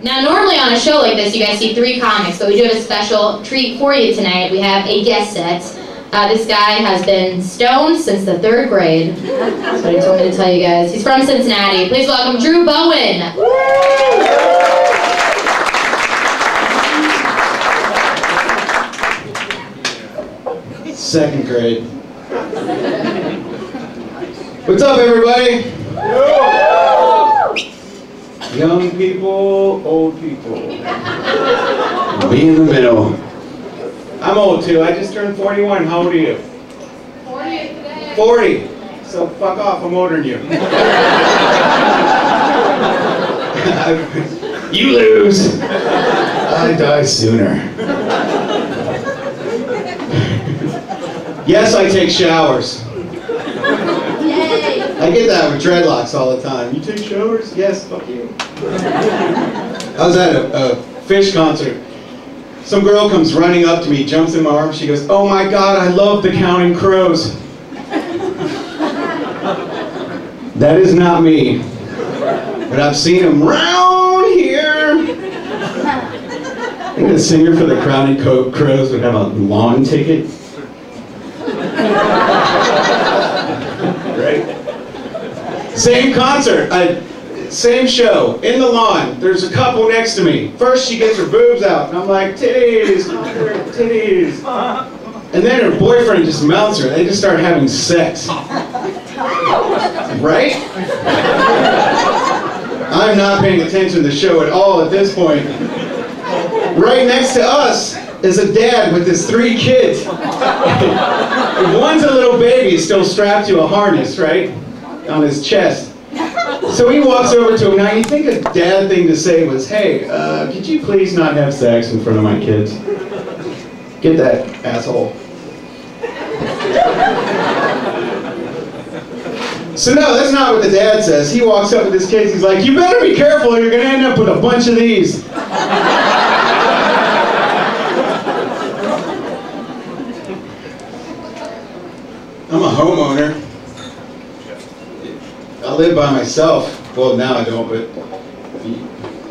Now, normally on a show like this, you guys see 3 comics, but we do have a special treat for you tonight. We have a guest set. This guy has been stoned since the 3rd grade. That's what he told me to tell you guys. He's from Cincinnati. Please welcome Drew Bowen. 2nd grade. What's up, everybody? Young people, old people. Me in the middle. I'm old too. I just turned 41. How old are you? 40 today. 40. So fuck off. I'm older than you. You lose. I die sooner. Yes, I take showers. Yay. I get that with dreadlocks all the time. You take showers? Yes, fuck you. I was at a Fish concert. Some girl comes running up to me, jumps in my arms, she goes, "Oh my God, I love the Counting Crows." That is not me. But I've seen them round here. I think the singer for the Counting Crows would have a lawn ticket. Right? Same concert, same show, in the lawn. There's a couple next to me. First she gets her boobs out, and I'm like, titties, titties. And then her boyfriend just mounts her. They just start having sex. Right? I'm not paying attention to the show at all at this point. Right next to us is a dad with his 3 kids. One's a little baby still strapped to a harness, right? On his chest. So he walks over to him. Now, you think a dad thing to say was, "Hey, could you please not have sex in front of my kids? Get that, asshole." So no, that's not what the dad says. He walks up with his kids. He's like, "You better be careful or you're going to end up with a bunch of these." I'm a homeowner. I live by myself. Well, now I don't, but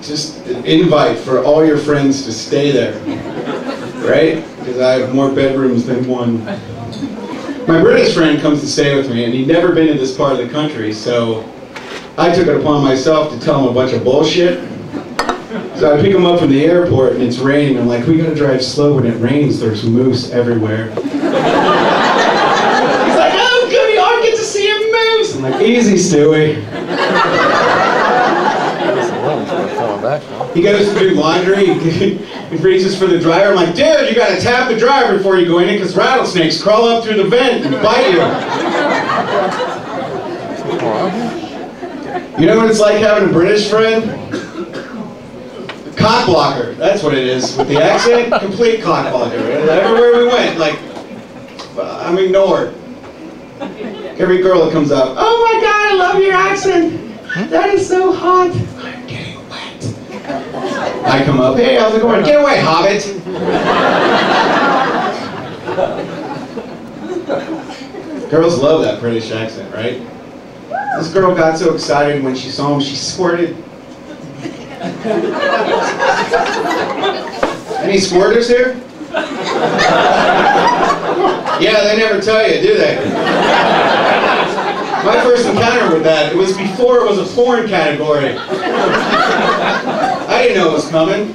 just an invite for all your friends to stay there, right? Because I have more bedrooms than one. My British friend comes to stay with me, and he'd never been to this part of the country, so I took it upon myself to tell him a bunch of bullshit. So I pick him up from the airport, and it's raining. I'm like, "We gotta drive slow when it rains. There's moose everywhere." I'm like, "Easy, Stewie." He goes to do laundry, he reaches for the dryer. I'm like, "Dude, you gotta tap the dryer before you go in it because rattlesnakes crawl up through the vent and bite you." You know what it's like having a British friend? A cock blocker, that's what it is. With the accent, complete cock blocker. Everywhere we went, like, I'm ignored. Every girl that comes up, "Oh my God, I love your accent. That is so hot. I'm getting wet." I come up, "Hey, how's it going?" "Get away, hobbit." Girls love that British accent, right? This girl got so excited when she saw him, she squirted. Any squirters here? Yeah, they never tell you, do they? My first encounter with that, it was before it was a porn category. I didn't know it was coming.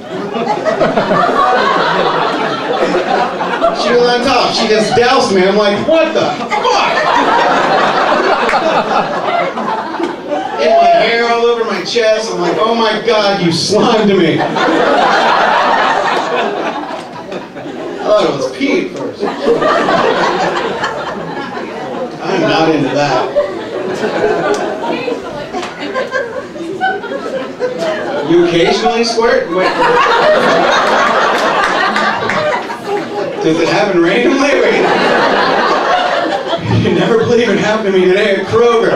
She was on top. She just doused me. I'm like, "What the fuck?" In my hair all over my chest. I'm like, "Oh my God, you slimed me." I thought it was pee at first. I'm not into that. You occasionally squirt? Wait. Does it happen randomly? Wait. You never believe it happened to me today at Kroger.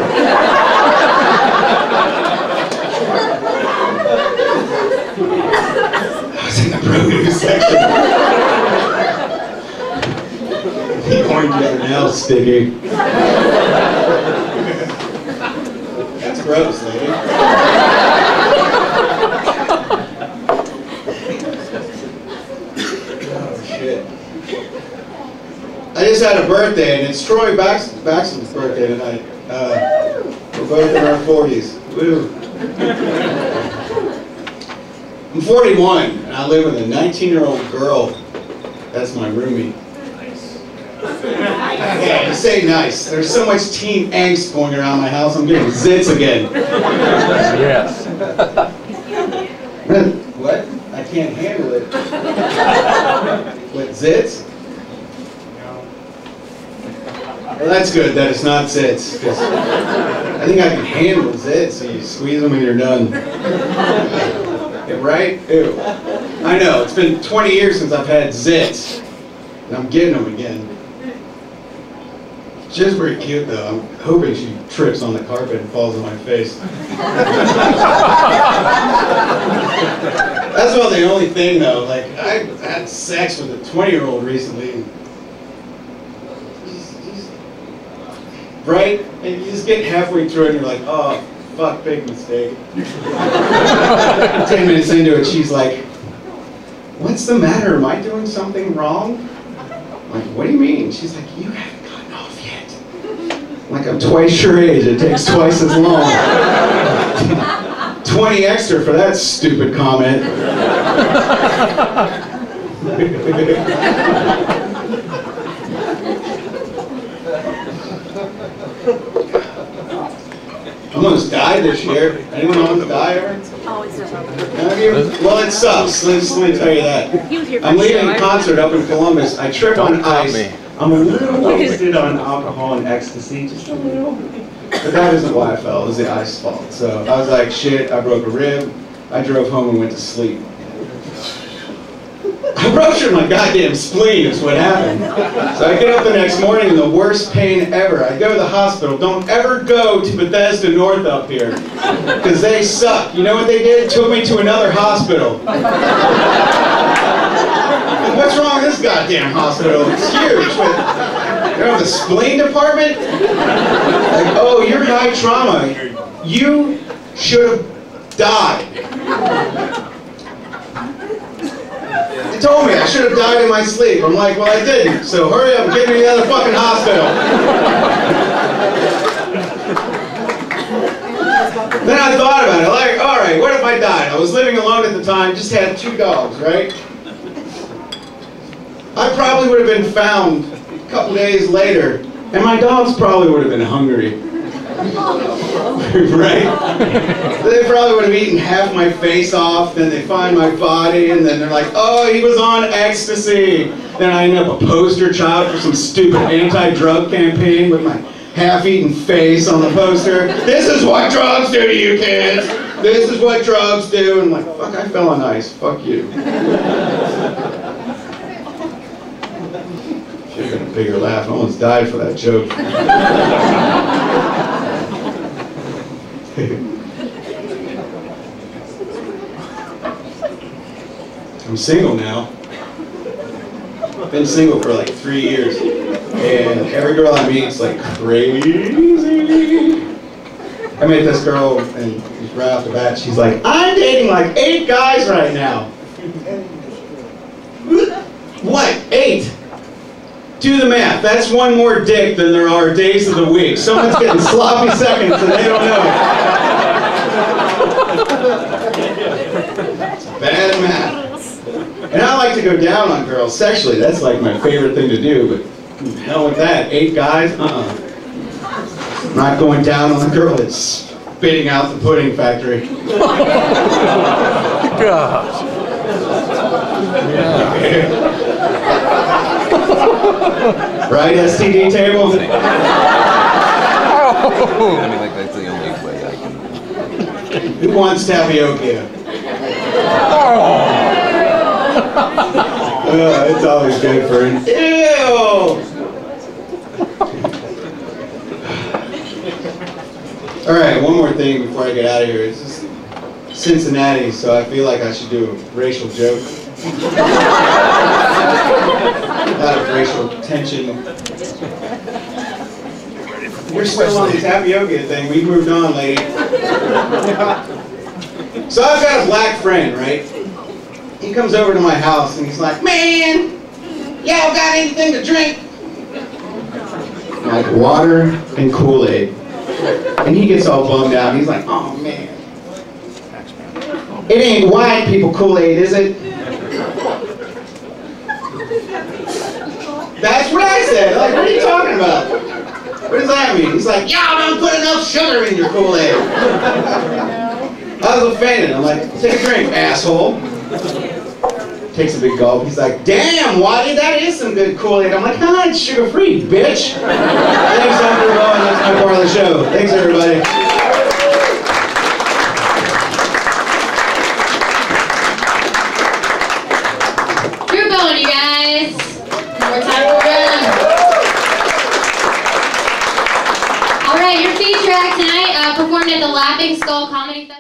I was in the produce section. The oranges are now sticky. That's gross, lady. had a birthday, and it's Troy Baxton's birthday tonight. We're both in our 40s. Woo. I'm 41, and I live with a 19-year-old girl. That's my roomie. Nice. Yeah, you say nice. There's so much teen angst going around my house, I'm getting zits again. Yes. What? I can't handle it. What, zits? Well, that's good that it's not zits, because I think I can handle zits, so you squeeze them and you're done. Yeah, right? Ew. I know, it's been 20 years since I've had zits, and I'm getting them again. She's pretty cute, though. I'm hoping she trips on the carpet and falls on my face. That's about the only thing, though. Like, I had sex with a 20-year-old recently. And right? And you just get halfway through it and you're like, oh, fuck, big mistake. 10 minutes into it, she's like, what's the matter? Am I doing something wrong? I'm like, what do you mean? She's like, you haven't gotten off yet. I'm like, I'm twice your age. It takes twice as long. 20 extra for that stupid comment. I almost died this year. Anyone almost die ever? Oh, it's no problem. Well, it sucks. Let me tell you that. I'm leaving a concert up in Columbus. I trip on ice. I'm a little wasted on alcohol and ecstasy, just a little. But that isn't why I fell. It was the ice fault. So I was like, shit, I broke a rib. I drove home and went to sleep. I ruptured my goddamn spleen is what happened. So I get up the next morning in the worst pain ever. I go to the hospital. Don't ever go to Bethesda North up here, because they suck. You know what they did? Took me to another hospital. What's wrong with this goddamn hospital? It's huge. But you don't have a spleen department? Like, oh, you're high trauma. You should have died. They told me I should have died in my sleep. I'm like, well, I didn't. So hurry up and get me to the other fucking hospital. Then I thought about it. Like, all right, what if I died? I was living alone at the time, just had 2 dogs, right? I probably would have been found a couple days later, and my dogs probably would have been hungry. Right? They probably would have eaten half my face off, then they find my body, and then they're like, oh, he was on ecstasy. Then I end up a poster child for some stupid anti-drug campaign with my half-eaten face on the poster. This is what drugs do to you kids. This is what drugs do. And I'm like, fuck, I fell on ice. Fuck you. Should have been a bigger laugh. I almost died for that joke. I'm single now. I've been single for like 3 years. And every girl I meet is like crazy. I met this girl and right off the bat she's like, I'm dating like 8 guys right now. What? 8? Do the math. That's 1 more dick than there are days of the week. Someone's getting sloppy seconds and they don't know. It's bad math. And I like to go down on girls sexually. That's like my favorite thing to do. But hell with that. 8 guys? I'm not going down on the girl that's spitting out the pudding factory. Gosh. Yeah. Right, STD table? I mean, like, that's the only way I can... Who wants tapioca? It's always good for an ew! Alright, one more thing before I get out of here. It's just Cincinnati, so I feel like I should do a racial joke. Out of racial tension. We're still on the tapioca thing. We moved on, lady. So I've got a black friend, right? He comes over to my house and he's like, man, y'all got anything to drink? like water and Kool-Aid. And he gets all bummed out. He's like, oh man. It ain't white people Kool-Aid, is it? That's what I said. Like, what are you talking about? What does that mean? He's like, y'all don't put enough sugar in your Kool-Aid. I was offended. I'm like, take a drink, asshole. Takes a big gulp. He's like, damn, Waddy, that is some good Kool-Aid. I'm like, huh, it's sugar-free, bitch. Thanks, Dr. Bowen. That's my part of the show. Thanks, everybody. Drew Bowen, you guys. One more time for him. All right, your feed track tonight performed at the Laughing Skull Comedy Festival.